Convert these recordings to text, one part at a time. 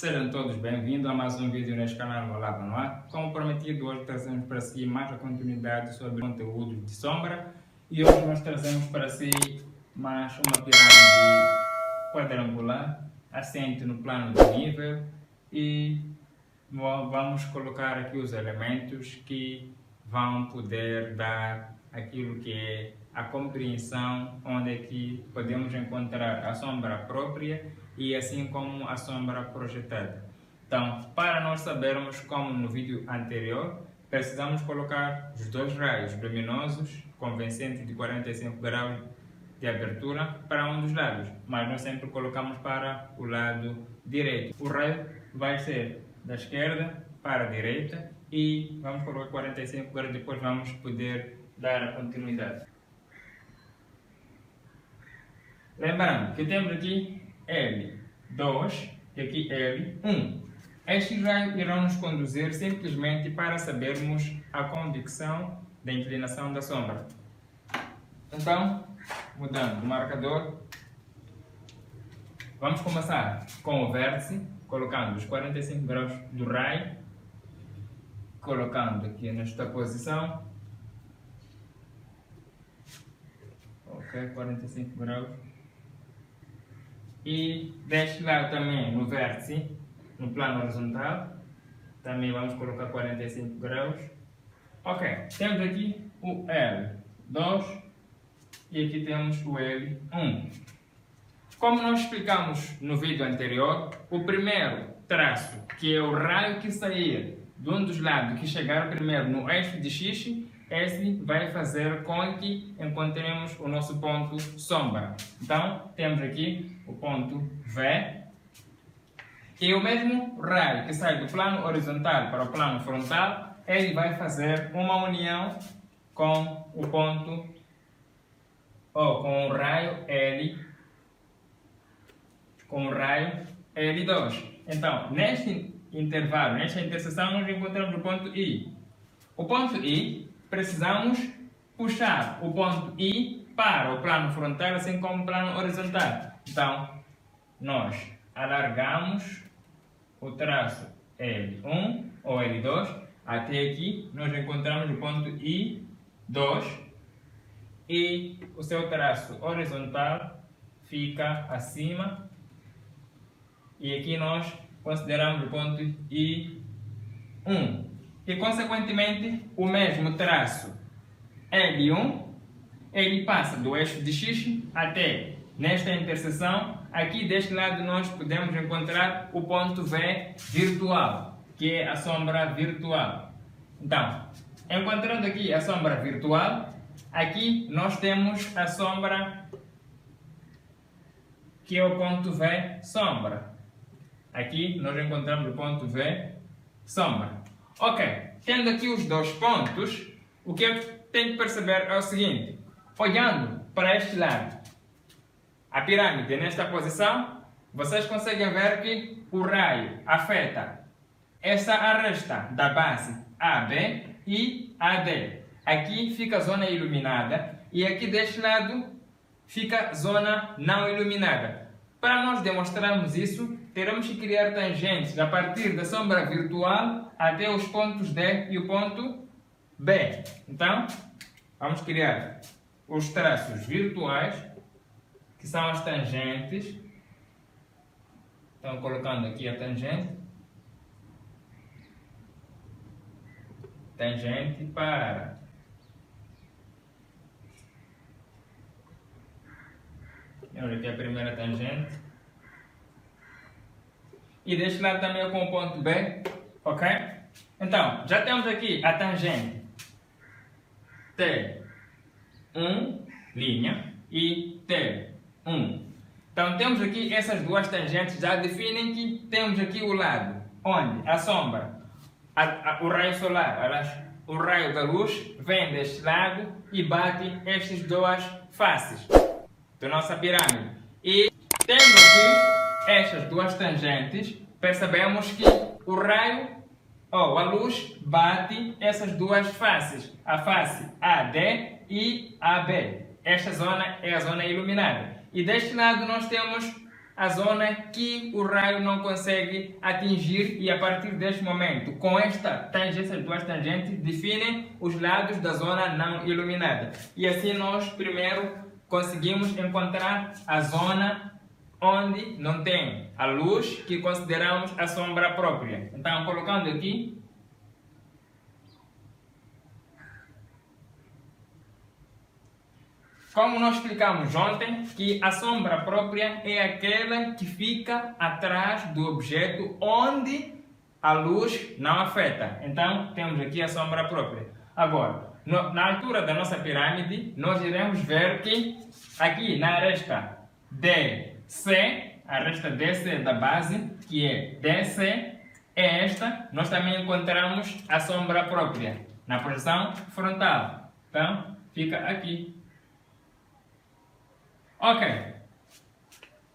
Sejam todos bem-vindos a mais um vídeo neste canal Olá Banoá. Como prometido, hoje trazemos para si mais a continuidade sobre conteúdos de sombra e hoje nós trazemos para si mais uma pirâmide quadrangular assente no plano do nível e vamos colocar aqui os elementos que vão poder dar aquilo que é a compreensão onde é que podemos encontrar a sombra própria e assim como a sombra projetada. Então, para nós sabermos como no vídeo anterior, precisamos colocar os dois raios luminosos convencentes de 45 graus de abertura para um dos lados, mas nós sempre colocamos para o lado direito. O raio vai ser da esquerda para a direita e vamos colocar 45 graus, depois vamos poder dar a continuidade. Lembrando que temos aqui L2 e aqui L1. Estes raios irão nos conduzir simplesmente para sabermos a convecção da inclinação da sombra. Então, mudando o marcador, vamos começar com o vértice, colocando os 45 graus do raio, colocando aqui nesta posição. Ok, 45 graus. E deste lado também, no vértice, no plano horizontal, também vamos colocar 45 graus. Ok, temos aqui o L2 e aqui temos o L1. Como nós explicamos no vídeo anterior, o primeiro traço, que é o raio que sair de um dos lados, que chegar primeiro no eixo de X, esse vai fazer com que encontremos o nosso ponto sombra. Então, temos aqui o ponto V. E o mesmo raio que sai do plano horizontal para o plano frontal, ele vai fazer uma união com o ponto, ou com o raio L, com o raio L2. Então, neste intervalo, nesta interseção, nós encontramos o ponto I. O ponto I, precisamos puxar o ponto I para o plano frontal, assim como o plano horizontal. Então, nós alargamos o traço L1 ou L2 até aqui, nós encontramos o ponto I2 e o seu traço horizontal fica acima e aqui nós consideramos o ponto I1. E, consequentemente, o mesmo traço L1, ele passa do eixo de X até nesta interseção. Aqui deste lado nós podemos encontrar o ponto V virtual, que é a sombra virtual. Então, encontrando aqui a sombra virtual, aqui nós temos a sombra que é o ponto V sombra. Aqui nós encontramos o ponto V sombra. Ok, tendo aqui os dois pontos, o que eu tenho que perceber é o seguinte: olhando para este lado, a pirâmide nesta posição, vocês conseguem ver que o raio afeta essa aresta da base AB e AD. Aqui fica a zona iluminada e aqui deste lado fica a zona não iluminada. Para nós demonstrarmos isso, teremos que criar tangentes a partir da sombra virtual até os pontos D e o ponto B. Então, vamos criar os traços virtuais, que são as tangentes. Então, colocando aqui a tangente. Tangente para temos aqui a primeira tangente. E deste lado também com o ponto B, ok? Então, já temos aqui a tangente T1, linha, e T1. Então, temos aqui essas duas tangentes, já definem que temos aqui o lado onde a sombra, o raio solar, o raio da luz, vem deste lado e bate estas duas faces da nossa pirâmide. E tendo aqui estas duas tangentes, percebemos que o raio ou a luz bate essas duas faces, a face AD e AB. Esta zona é a zona iluminada. E deste lado nós temos a zona que o raio não consegue atingir e a partir deste momento, com essas duas tangentes, definem os lados da zona não iluminada. E assim nós primeiro conseguimos encontrar a zona onde não tem a luz, que consideramos a sombra própria. Então, colocando aqui, como nós explicamos ontem, que a sombra própria é aquela que fica atrás do objeto onde a luz não afeta. Então, temos aqui a sombra própria. Agora, na altura da nossa pirâmide, nós iremos ver que aqui na aresta DC, a aresta DC da base, que é DC, é esta, nós também encontramos a sombra própria na projeção frontal. Então, fica aqui. Ok.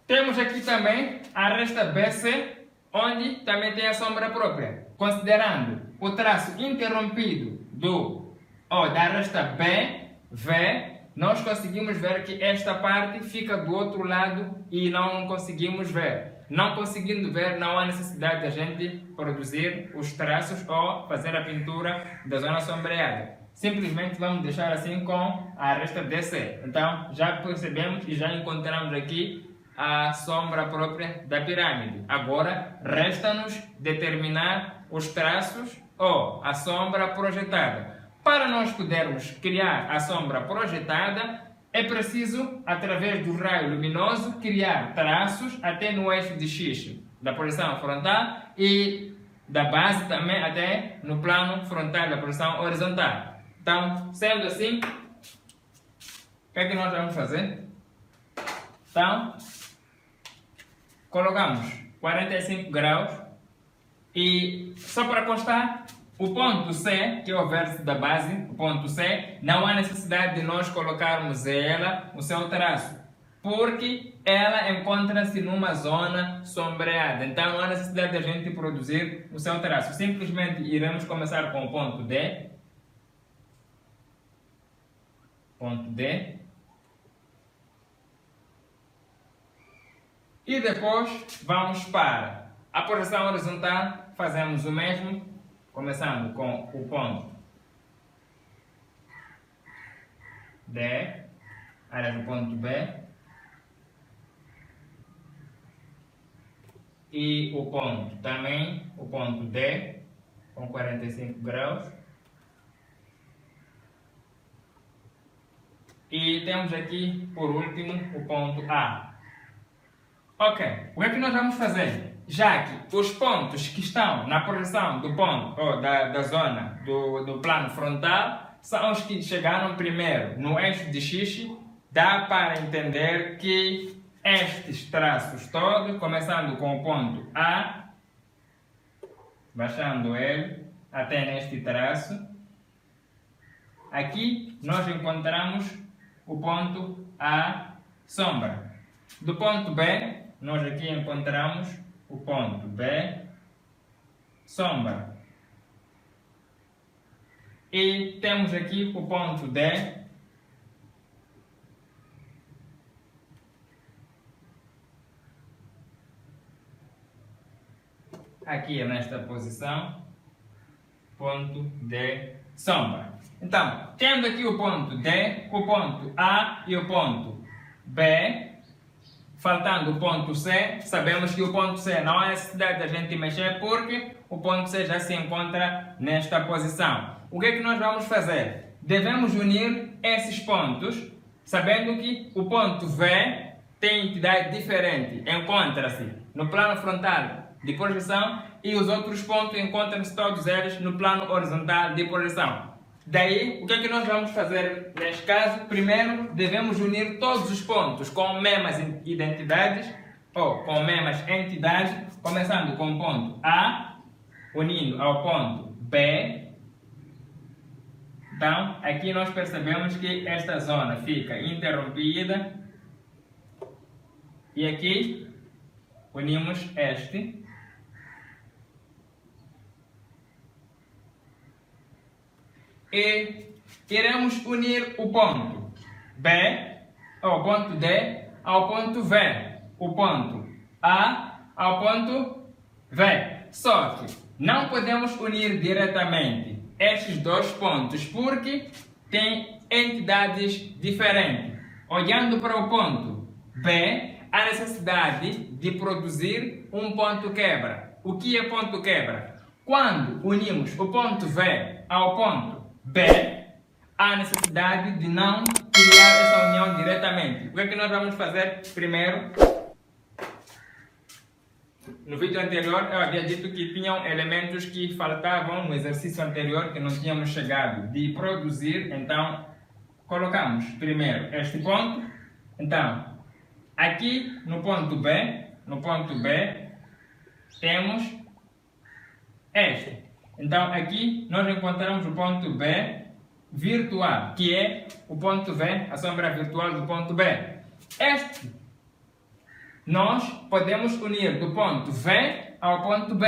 Temos aqui também a aresta BC, onde também tem a sombra própria. Considerando o traço interrompido da aresta BV, nós conseguimos ver que esta parte fica do outro lado e não conseguimos ver. Não conseguindo ver, não há necessidade de a gente produzir os traços ou fazer a pintura da zona sombreada. Simplesmente vamos deixar assim com a aresta DC. Então, já percebemos e já encontramos aqui a sombra própria da pirâmide. Agora, resta-nos determinar os traços ou a sombra projetada. Para nós podermos criar a sombra projetada, é preciso, através do raio luminoso, criar traços até no eixo de X da projeção frontal e da base também até no plano frontal da projeção horizontal. Então, sendo assim, o que é que nós vamos fazer? Então, colocamos 45 graus e, só para constar, o ponto C, que é o vértice da base, o ponto C, não há necessidade de nós colocarmos o seu traço, porque ela encontra-se numa zona sombreada. Então não há necessidade de a gente produzir o seu traço. Simplesmente iremos começar com o ponto D. Ponto D. E depois vamos para a projeção horizontal, fazemos o mesmo. Começando com o ponto D, área do ponto B, e o ponto também, o ponto D, com 45 graus. E temos aqui, por último, o ponto A. Ok, o que é que nós vamos fazer? Já que os pontos que estão na projeção do ponto, ou da zona do plano frontal, são os que chegaram primeiro no eixo de X, dá para entender que estes traços todos, começando com o ponto A, baixando ele até neste traço, aqui nós encontramos o ponto A sombra. Do ponto B, nós aqui encontramos o ponto B, sombra. E temos aqui o ponto D, aqui nesta posição, ponto D, sombra. Então, tendo aqui o ponto D, o ponto A e o ponto B, faltando o ponto C, sabemos que o ponto C não há necessidade de a gente mexer porque o ponto C já se encontra nesta posição. O que é que nós vamos fazer? Devemos unir esses pontos, sabendo que o ponto V tem entidade diferente, encontra-se no plano frontal de projeção e os outros pontos encontram-se todos eles no plano horizontal de projeção. Daí, o que é que nós vamos fazer neste caso? Primeiro, devemos unir todos os pontos com mesmas identidades, ou com mesmas entidades, começando com o ponto A, unindo ao ponto B. Então, aqui nós percebemos que esta zona fica interrompida. E aqui, unimos este. E iremos unir o ponto B, ou ponto D, ao ponto V. O ponto A ao ponto V. Só que não podemos unir diretamente estes dois pontos porque têm entidades diferentes. Olhando para o ponto B, há necessidade de produzir um ponto quebra. O que é ponto quebra? Quando unimos o ponto V ao ponto B, há necessidade de não criar essa união diretamente. O que é que nós vamos fazer primeiro? No vídeo anterior eu havia dito que tinham elementos que faltavam no exercício anterior que não tínhamos chegado de produzir, então colocamos primeiro este ponto. Então, aqui no ponto B temos este. Então aqui nós encontramos o ponto B virtual, que é o ponto V, a sombra virtual do ponto B. Este nós podemos unir do ponto V ao ponto B.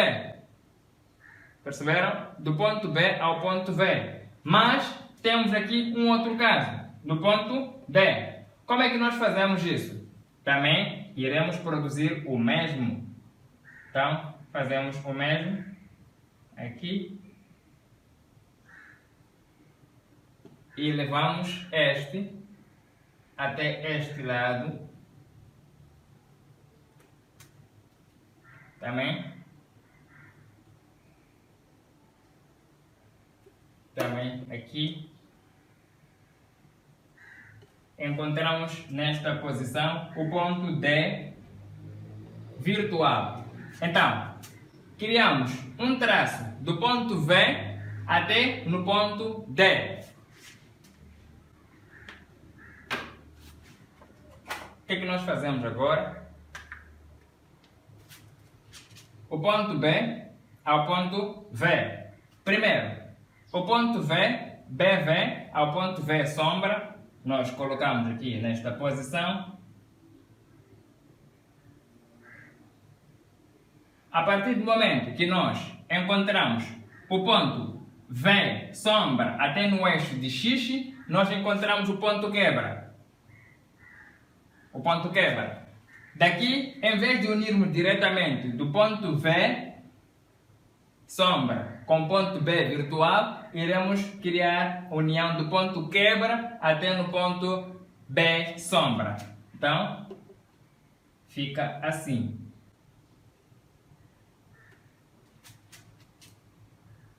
Perceberam? Do ponto B ao ponto V. Mas temos aqui um outro caso, no ponto D. Como é que nós fazemos isso? Também iremos produzir o mesmo. Então, fazemos o mesmo aqui. E levamos este até este lado. Também aqui. Encontramos nesta posição o ponto D virtual. Então, criamos um traço do ponto V até no ponto D. O que é que nós fazemos agora? O ponto B ao ponto V. Primeiro, o ponto V, BV ao ponto V sombra, nós colocamos aqui nesta posição. A partir do momento que nós encontramos o ponto V sombra até no eixo de X, nós encontramos o ponto quebra. O ponto quebra. Daqui, em vez de unirmos diretamente do ponto V sombra com ponto B virtual, iremos criar união do ponto quebra até no ponto B sombra. Então, fica assim.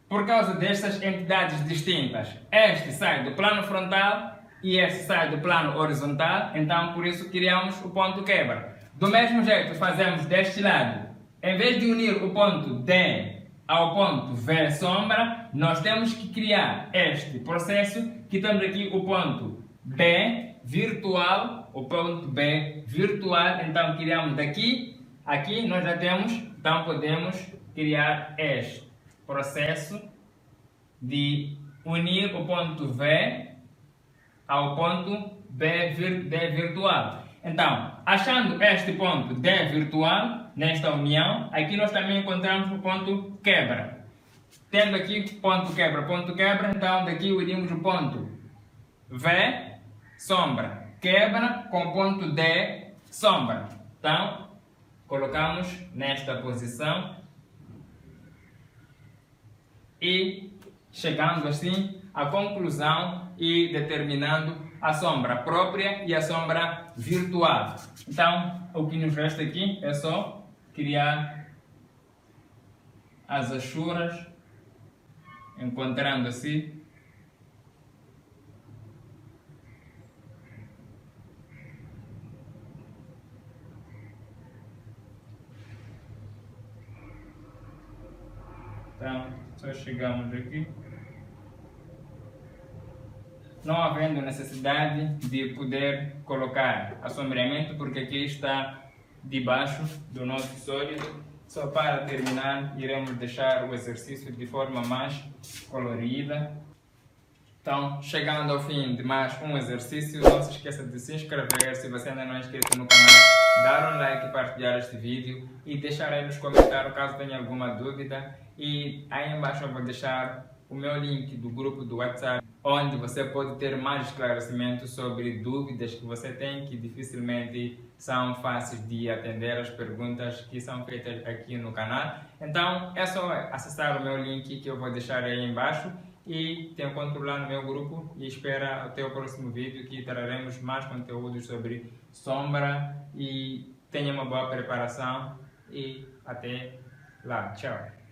Por causa destas entidades distintas, este sai do plano frontal e este sai do plano horizontal, então por isso criamos o ponto quebra. Do mesmo jeito fazemos deste lado. Em vez de unir o ponto D ao ponto V sombra, nós temos que criar este processo que temos aqui o ponto B virtual, então criamos daqui, aqui nós já temos, então podemos criar este processo de unir o ponto V ao ponto D virtual. Então, achando este ponto D virtual, nesta união, aqui nós também encontramos o ponto quebra. Tendo aqui ponto quebra, então daqui unimos o ponto V sombra quebra com ponto D sombra. Então, colocamos nesta posição e chegando assim à conclusão e determinando a sombra própria e a sombra virtual. Então, o que nos resta aqui é só criar as achuras, encontrando assim então, só chegamos aqui. Não havendo necessidade de poder colocar assombreamento, porque aqui está debaixo do nosso sólido. Só para terminar, iremos deixar o exercício de forma mais colorida. Então, chegando ao fim de mais um exercício, não se esqueça de se inscrever se você ainda não é inscrito no canal, dar um like, partilhar este vídeo e deixar aí nos comentários caso tenha alguma dúvida. E aí embaixo eu vou deixar o meu link do grupo do WhatsApp onde você pode ter mais esclarecimento sobre dúvidas que você tem, que dificilmente são fáceis de atender as perguntas que são feitas aqui no canal. Então é só acessar o meu link que eu vou deixar aí embaixo e te encontro lá no meu grupo e espera até o próximo vídeo que traremos mais conteúdos sobre sombra e tenha uma boa preparação e até lá. Tchau!